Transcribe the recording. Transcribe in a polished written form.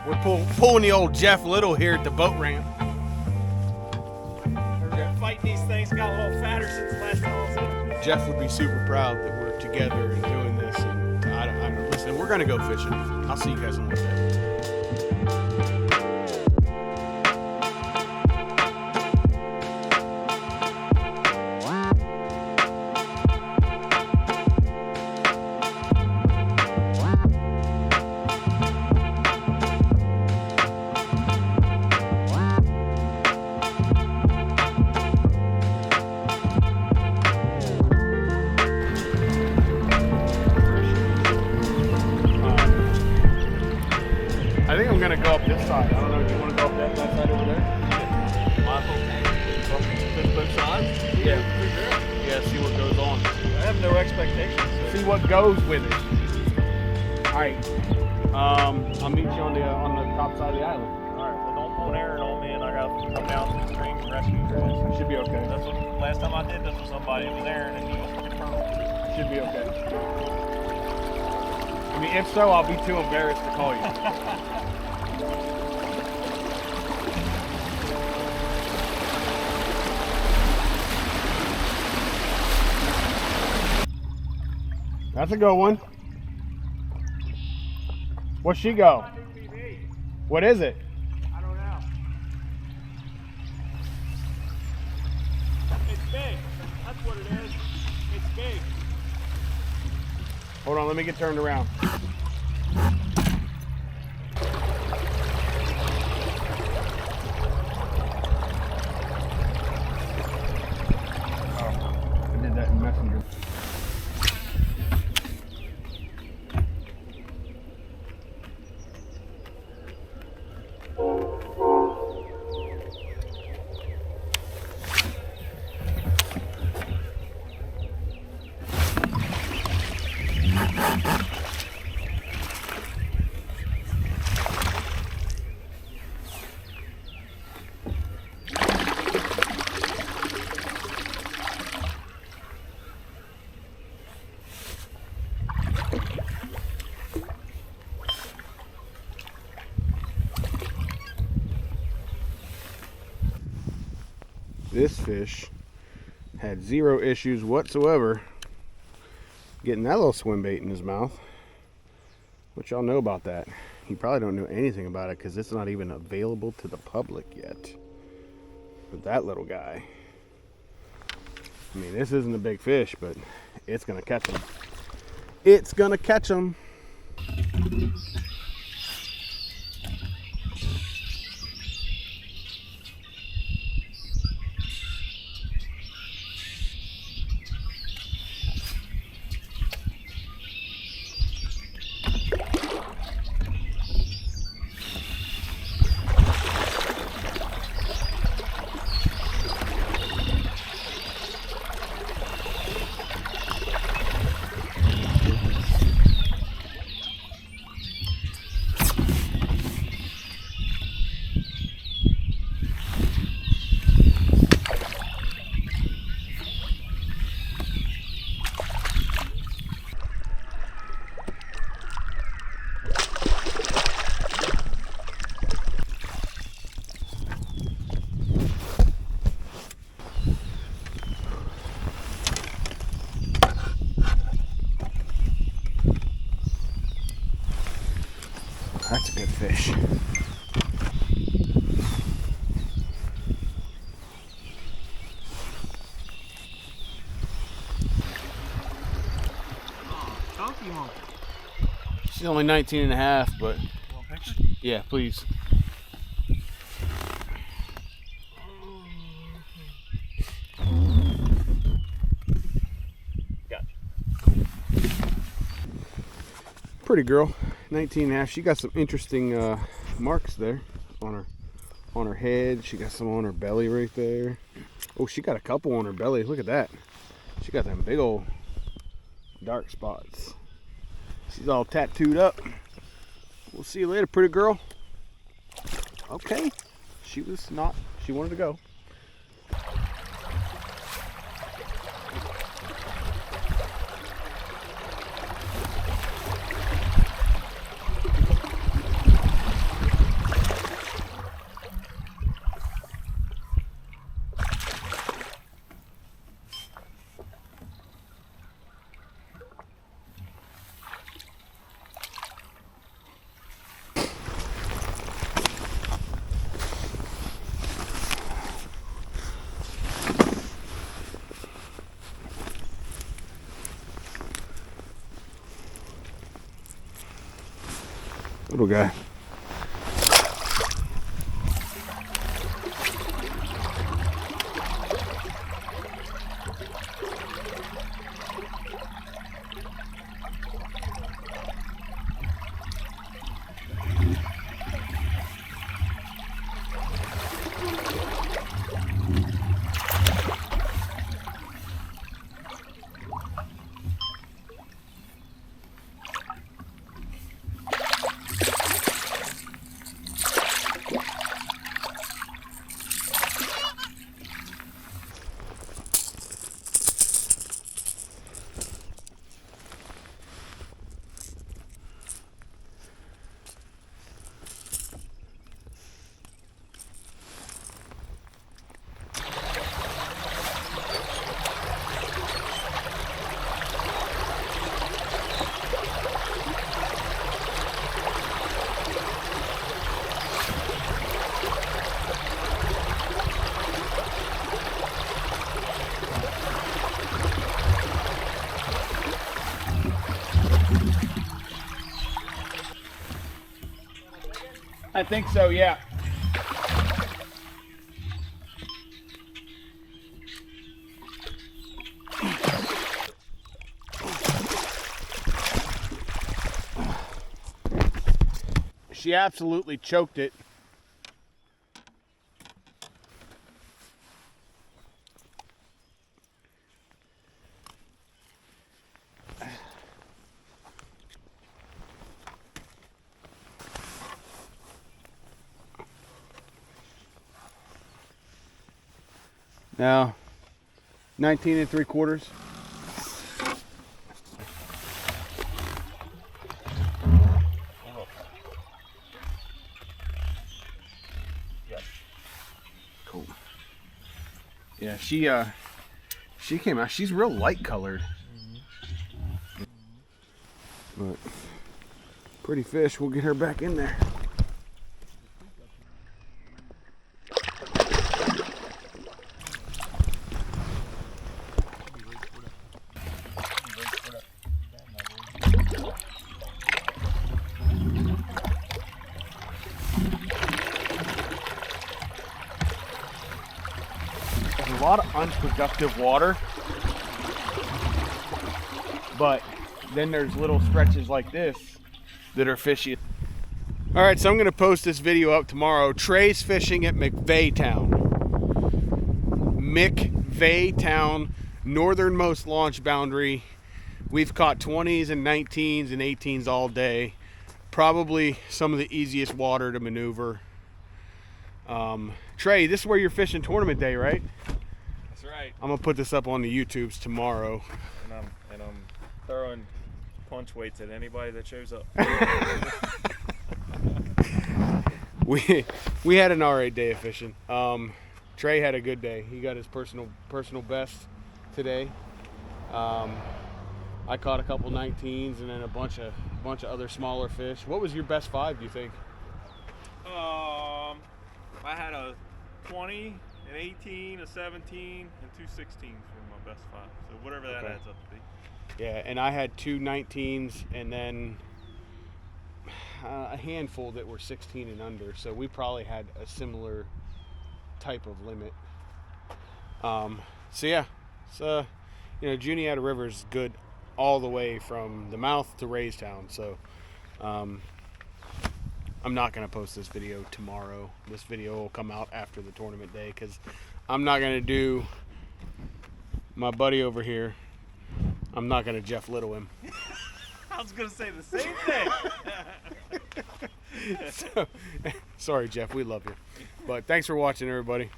We're pulling the old Jeff Little here at the boat ramp. Fighting these things got a little fatter since last time I was here. Jeff would be super proud that we're together and doing this. And I don't listen. We're gonna go fishing. I'll see you guys in a little bit. I think I'm gonna go up this side. I don't know. Do you want to go up that side over there? Both sides? Yeah. See what goes on. I have no expectations. So. See what goes with it. All right. I'll meet you on the top side of the island. All right. Well, don't pull an Aaron on me, and I got to come down to the stream and rescue your ass. Should be okay. That's what last time I did this with somebody. It was Aaron, and he was fucking pearl. Should be okay. I mean, if so, I'll be too embarrassed to call you. That's a good one. What's she go? What is it? I don't know. It's big. That's what it is. It's big. Hold on, let me get turned around. Oh, I did that in Messenger. This fish had zero issues whatsoever getting that little swim bait in his mouth. What y'all know about that? You probably don't know anything about it because it's not even available to the public yet. But that little guy, I mean, this isn't a big fish, but it's gonna catch him. It's gonna catch him. That's a good fish. Chunky one. She's only 19 and a half, but Want a picture? yeah, please. Gotcha. Pretty girl, 19 and a half. She got some interesting marks there on her head. She got some on her belly right there. Oh, she got a couple on her belly. Look at that. She got them big old dark spots. She's all tattooed up. We'll see you later, pretty girl. Okay. She wanted to go. Little guy. I think so, yeah. She absolutely choked it. Now, 19 3/4. Cool. Yeah, she came out. She's real light colored. But pretty fish. We'll get her back in there. There's a lot of unproductive water, but then there's little stretches like this that are fishy. All right, so I'm gonna post this video up tomorrow. Trey's fishing at McVaytown. McVaytown, northernmost launch boundary. We've caught 20s and 19s and 18s all day. Probably some of the easiest water to maneuver. Trey, this is where you're fishing tournament day, right? That's right. I'm gonna put this up on the YouTubes tomorrow. And I'm throwing punch weights at anybody that shows up. We had an alright day of fishing. Trey had a good day. He got his personal best today. I caught a couple 19s and then a bunch of other smaller fish. What was your best five, do you think? I had a 20, an 18, a 17, and two 16s were my best five. So whatever that adds up to be. Yeah, and I had two 19s and then a handful that were 16 and under. So we probably had a similar type of limit. So yeah, so Juniata River is good all the way from the mouth to Raystown. So I'm not going to post this video tomorrow. This video will come out after the tournament day because I'm not going to do my buddy over here. I'm not going to Jeff Little him. I was going to say the same thing. Sorry, Jeff. We love you. But thanks for watching, everybody.